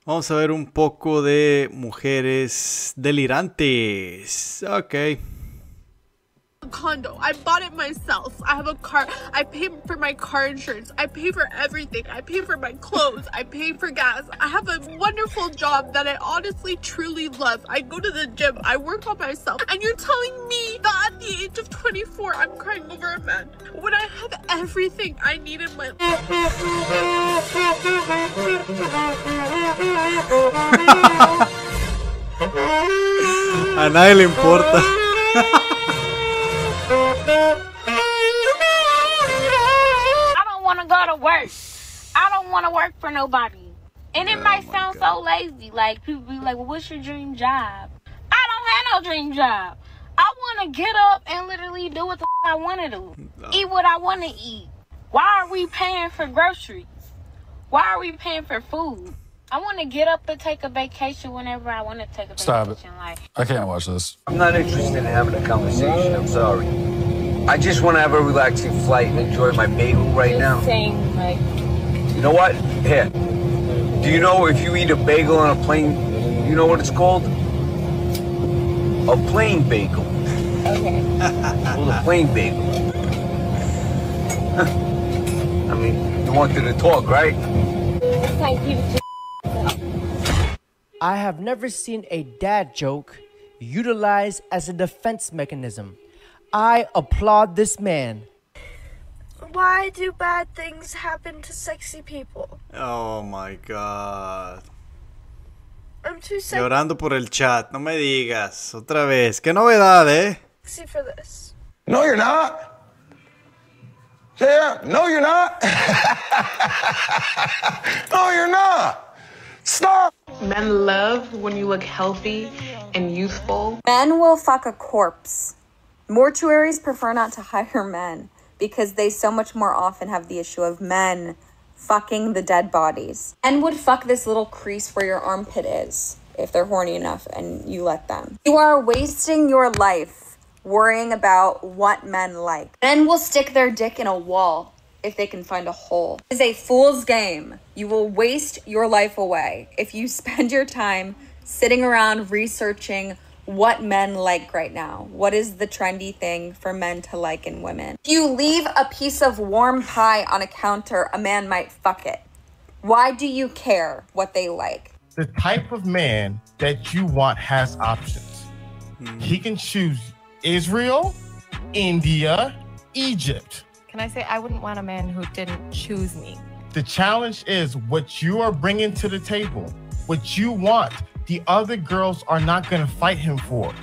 Vamos a ver un poco de mujeres delirantes. Ok. Condo. I bought it myself. I have a car. I pay for my car insurance. I pay for everything. I pay for my clothes. I pay for gas. I have a wonderful job that I honestly, truly love. I go to the gym. I work on myself. And you're telling me that at the age of 24, I'm crying over a man when I have everything I need in my life. A nadie le importa. I don't want to go to work. I don't want to work for nobody. And it might sound so lazy. Like, people be like, well, what's your dream job? I don't have no dream job. I want to get up and literally do what the I want to do. Eat what I want to eat. Why are we paying for groceries? Why are we paying for food? I want to get up and take a vacation whenever I want to take a vacation. Stop it. I can't watch this. I'm not interested in having a conversation. I'm sorry. I just want to have a relaxing flight and enjoy my bagel right now. You know what? Here. Do you know if you eat a bagel on a plane, you know what it's called? A plane bagel. Okay. Well, a plane bagel. I mean, you wanted to talk, right? I have never seen a dad joke utilized as a defense mechanism. I applaud this man. Why do bad things happen to sexy people? Oh my god. I'm too Llorando por el chat, no me digas. Otra vez. Qué novedad, sexy for this. No, you're not. Yeah, no, you're not. No, you're not. Stop. Men love when you look healthy and youthful. Men will fuck a corpse. Mortuaries prefer not to hire men because they so much more often have the issue of men fucking the dead bodies. Men would fuck this little crease where your armpit is if they're horny enough and you let them. You are wasting your life worrying about what men like. Men will stick their dick in a wall if they can find a hole. It is a fool's game. You will waste your life away if you spend your time sitting around researching what men like right now. What is the trendy thing for men to like in women? If you leave a piece of warm pie on a counter, a man might fuck it. Why do you care what they like? The type of man that you want has options. He can choose Israel, India, Egypt. Can I say I wouldn't want a man who didn't choose me? The challenge is what you are bringing to the table, what you want. The other girls are not going to fight him for.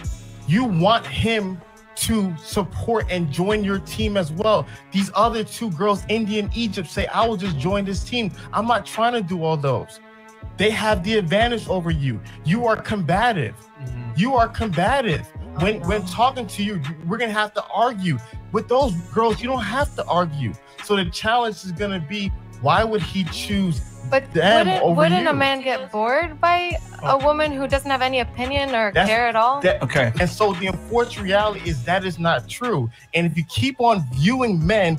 You want him to support and join your team as well. These other two girls, India and Egypt, say, I will just join this team. I'm not trying to do all those. They have the advantage over you. You are combative. You are combative. When talking to you, we're going to have to argue. With those girls, you don't have to argue. So the challenge is going to be, why would he choose them over you? Wouldn't a man get bored by a woman who doesn't have any opinion or care at all? Okay. And so the unfortunate reality is that is not true. And if you keep on viewing men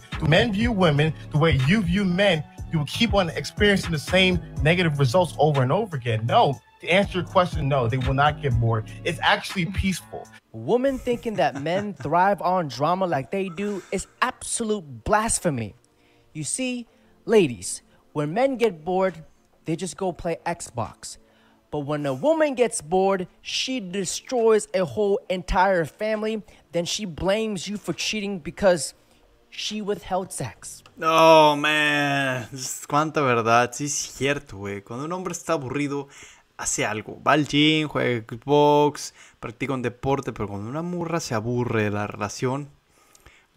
view women the way you view men, you will keep on experiencing the same negative results over and over again. No, to answer your question, no, they will not get bored. It's actually peaceful. Women thinking that men thrive on drama like they do is absolute blasphemy. You see, ladies, when men get bored, they just go play Xbox. But when a woman gets bored, she destroys a whole entire family. Then she blames you for cheating because she withheld sex. Oh, man. Cuánta verdad. Sí, es cierto, güey. Cuando un hombre está aburrido, hace algo. Va al gym, juega Xbox, practica un deporte. Pero cuando una morra se aburre de la relación,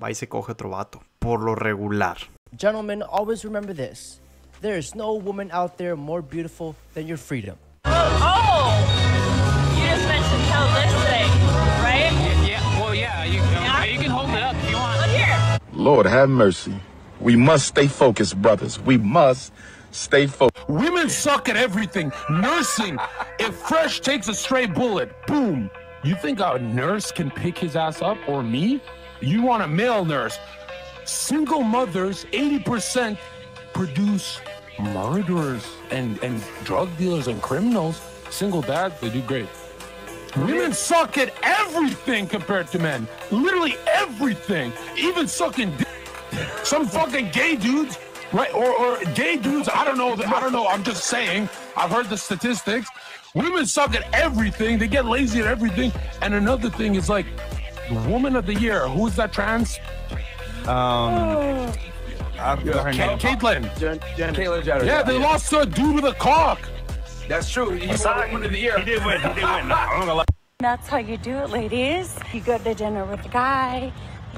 va y se coge otro vato. Por lo regular. Gentlemen, always remember this. There is no woman out there more beautiful than your freedom. Oh! You just mentioned tell this thing, right? Yeah, well, yeah. You can hold it up if you want. Look here. Lord have mercy. We must stay focused, brothers. We must stay focused. Women suck at everything. Nursing. If Fresh takes a stray bullet, boom. You think a nurse can pick his ass up, or me? You want a male nurse. Single mothers, 80% produce murderers and drug dealers and criminals, single dads, they do great. Women suck at everything compared to men. Literally everything. Even sucking dick. Some fucking gay dudes, right? Or gay dudes, I don't know, I'm just saying. I've heard the statistics. Women suck at everything. They get lazy at everything. And another thing is like, Woman of the Year. Who's that trans? Caitlyn. Caitlyn Jenner. Yeah, they lost to a dude with a cock. That's true. He's not Woman of the Year. He did win. That's how you do it, ladies. You go to dinner with a guy,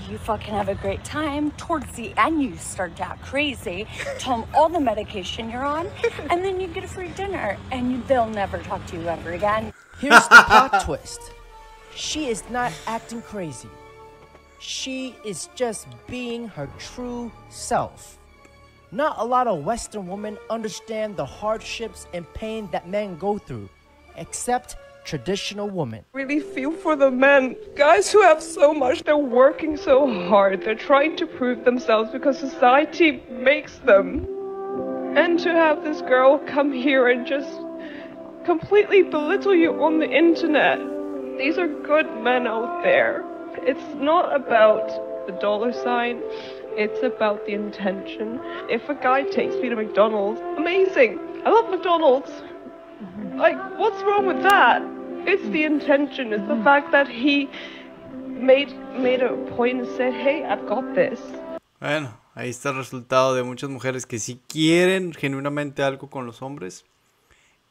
you fucking have a great time. Towards the end, you start to act crazy, tell them all the medication you're on, and then you get a free dinner, and they'll never talk to you ever again. Here's the plot twist. She is not acting crazy. She is just being her true self. Not a lot of Western women understand the hardships and pain that men go through, except traditional women. Really feel for the men. Guys who have so much, they're working so hard. They're trying to prove themselves because society makes them. And to have this girl come here and just completely belittle you on the internet. These are good men out there. It's not about the dollar sign. It's about the intention. If a guy takes me to McDonald's, amazing. I love McDonald's. Like, what's wrong with that? It's the intention. It's the fact that he made a point and said, hey, I've got this. Bueno, ahí está el resultado de muchas mujeres que sí quieren genuinamente algo con los hombres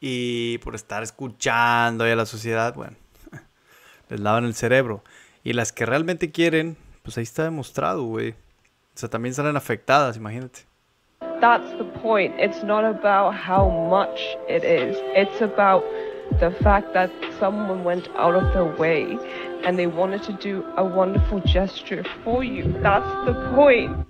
y por estar escuchando ahí a la sociedad, bueno, les lavan el cerebro. Y las que realmente quieren, pues ahí está demostrado, güey. O sea, también salen afectadas, imagínate. That's the point. It's not about how much it is. It's about the fact that someone went out of their way and they wanted to do a wonderful gesture for you. That's the point.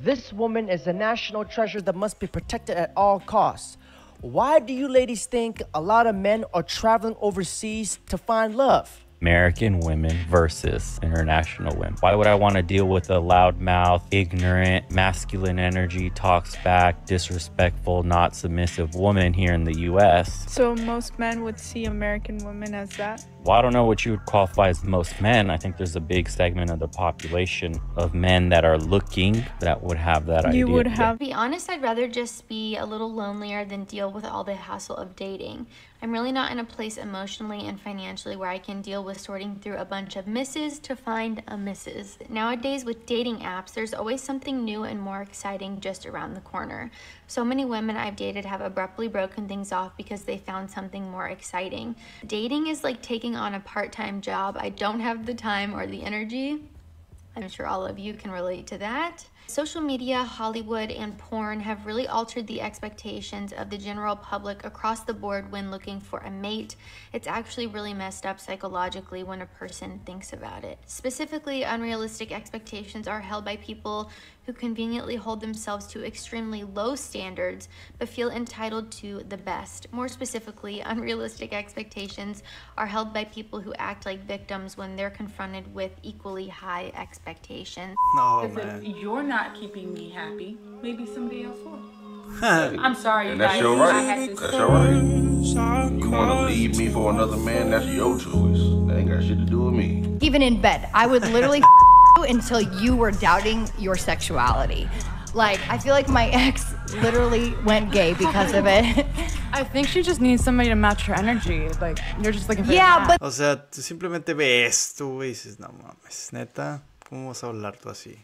This woman is a national treasure that must be protected at all costs. Why do you ladies think a lot of men are traveling overseas to find love? American women versus international women. Why would I want to deal with a loudmouth, ignorant, masculine energy, talks back, disrespectful, not submissive woman here in the US? So most men would see American women as that? Well, I don't know what you would qualify as most men. I think there's a big segment of the population of men that are looking that would have that idea. You would have. To be honest, I'd rather just be a little lonelier than deal with all the hassle of dating. I'm really not in a place emotionally and financially where I can deal with sorting through a bunch of misses to find a missus. Nowadays with dating apps, there's always something new and more exciting just around the corner. So many women I've dated have abruptly broken things off because they found something more exciting. Dating is like taking on a part-time job. I don't have the time or the energy. I'm sure all of you can relate to that. Social media, Hollywood, and porn have really altered the expectations of the general public across the board when looking for a mate. It's actually really messed up psychologically when a person thinks about it. Specifically, unrealistic expectations are held by people who conveniently hold themselves to extremely low standards but feel entitled to the best. More specifically, unrealistic expectations are held by people who act like victims when they're confronted with equally high expectations. No, man. If you're not keeping me happy, maybe somebody else will. I'm sorry, and that's your right. That's your right. You want to leave me for another man? That's your choice. That ain't got shit to do with me. Even in bed, I would literally until you were doubting your sexuality. Like, I feel like my ex literally went gay because of it. I think she just needs somebody to match her energy. Like, you're just looking for but... O sea, tú simplemente ves tú y dices, no mames, neta, ¿cómo vas a hablar tú así?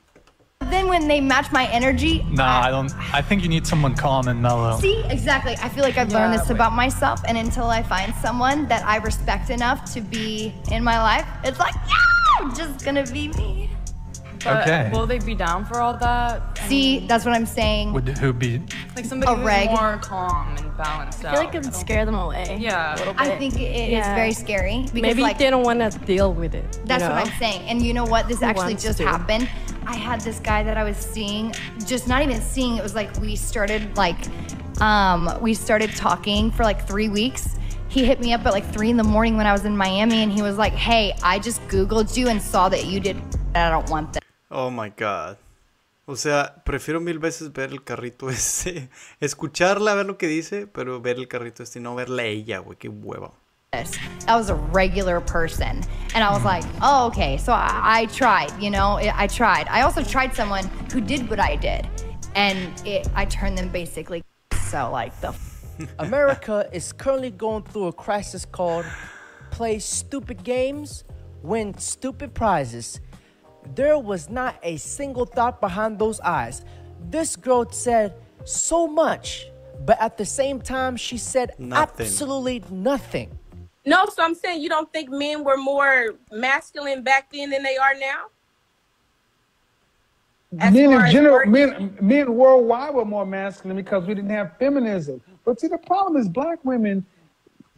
Then when they match my energy... Nah, I don't. I think you need someone calm and mellow. See, exactly. I feel like I've learned this about myself, and until I find someone that I respect enough to be in my life, it's like, yeah, I'm just gonna be me. But okay. Will they be down for all that? See, that's what I'm saying. Would who be? Like somebody who's more calm and balanced out. I feel like it would scare them away. Yeah, a little bit. I think it is very scary. Because, maybe like, they don't want to deal with it. That's what I'm saying. And you know what? This actually just happened. I had this guy that I was seeing, just not even seeing. It was like we started talking for like 3 weeks. He hit me up at like 3 in the morning when I was in Miami, and he was like, "Hey, I just Googled you and saw that you did. I don't want that." Oh my God. O sea, prefiero 1000 veces ver el carrito ese. Escucharla, ver lo que dice, pero ver el carrito este y no verla a ella, güey. Qué hueva. I was a regular person. And I was like, oh, okay. So I tried, you know, I tried. I also tried someone who did what I did. And I turned them basically. So like America is currently going through a crisis called play stupid games, win stupid prizes. There was not a single thought behind those eyes. This girl said so much, but at the same time, she said absolutely nothing. No, so I'm saying you don't think men were more masculine back then than they are now? Men in general, men worldwide were more masculine because we didn't have feminism. But see, the problem is black women,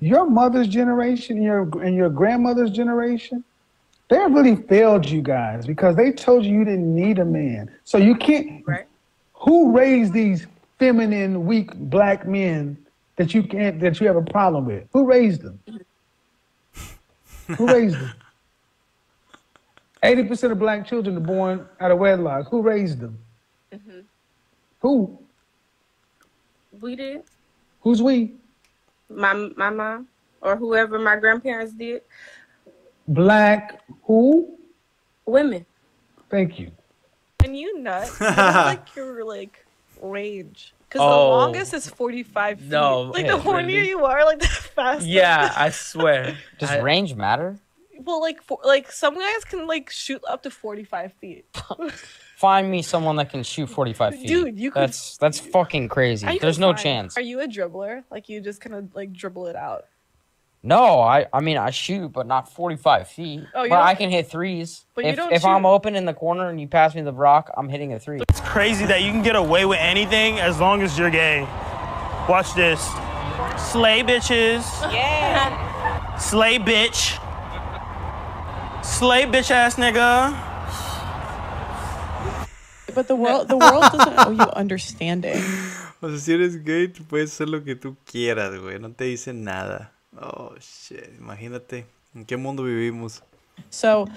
your mother's generation and your grandmother's generation, they really failed you guys because they told you didn't need a man. So you can't. Right. Who raised these feminine, weak black men that you have a problem with? Who raised them? Who raised them? 80% of black children are born out of wedlock. Who raised them? Mm-hmm. Who? We did. Who's we? My mom or whoever my grandparents did. Black who? Women. Thank you. And you nut? What is like your like range? Because the longest is 45 feet. No, like the hornier you are, like the faster. Yeah, I swear. Does range matter? Well, like some guys can like shoot up to 45 feet. Find me someone that can shoot 45 feet. Dude, you could. That's fucking crazy. There's no chance. Are you a dribbler? Like you just kind of like dribble it out? No, I mean I shoot, but not 45 feet. Oh, but I can hit threes. But you don't if shoot. I'm open in the corner and you pass me the rock, I'm hitting a three. It's crazy that you can get away with anything as long as you're gay. Watch this. Slay bitches. Yeah. Slay bitch. Slay bitch ass nigga. But the world doesn't owe you understanding. O sea, si eres gay, tú puedes hacer lo que tú quieras, güey. No te dicen nada. Oh, shit. Imagínate. ¿En qué mundo vivimos? So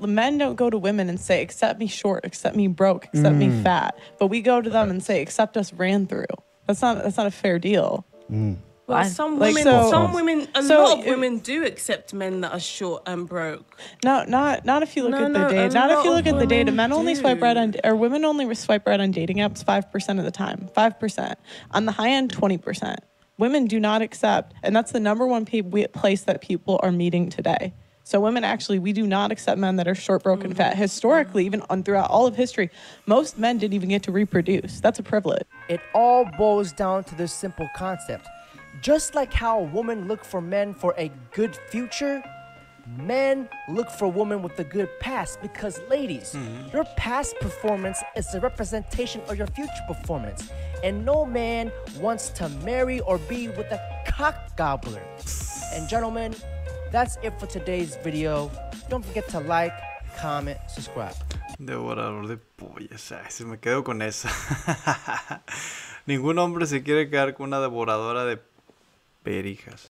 men don't go to women and say, accept me short, accept me broke, accept me fat. But we go to them and say, accept us ran through. That's not a fair deal. Well, some women, a lot of women do accept men that are short and broke. No, not if you look at the data. Not if you look at the data. Men only swipe right on, or women only swipe right on dating apps 5% of the time. 5%. On the high end, 20%. Women do not accept, and that's the #1 place that people are meeting today. So women we do not accept men that are short, broke, and fat. Historically, even throughout all of history, most men didn't even get to reproduce. That's a privilege. It all boils down to this simple concept. Just like how women look for men for a good future, men look for women with a good past. Because ladies, your past performance is the representation of your future performance. And no man wants to marry or be with a cock gobbler. And gentlemen, that's it for today's video. Don't forget to like, comment, subscribe. Devorador de pollas. Ay, se me quedo con esa. Ningún hombre se quiere quedar con una devoradora de perijas.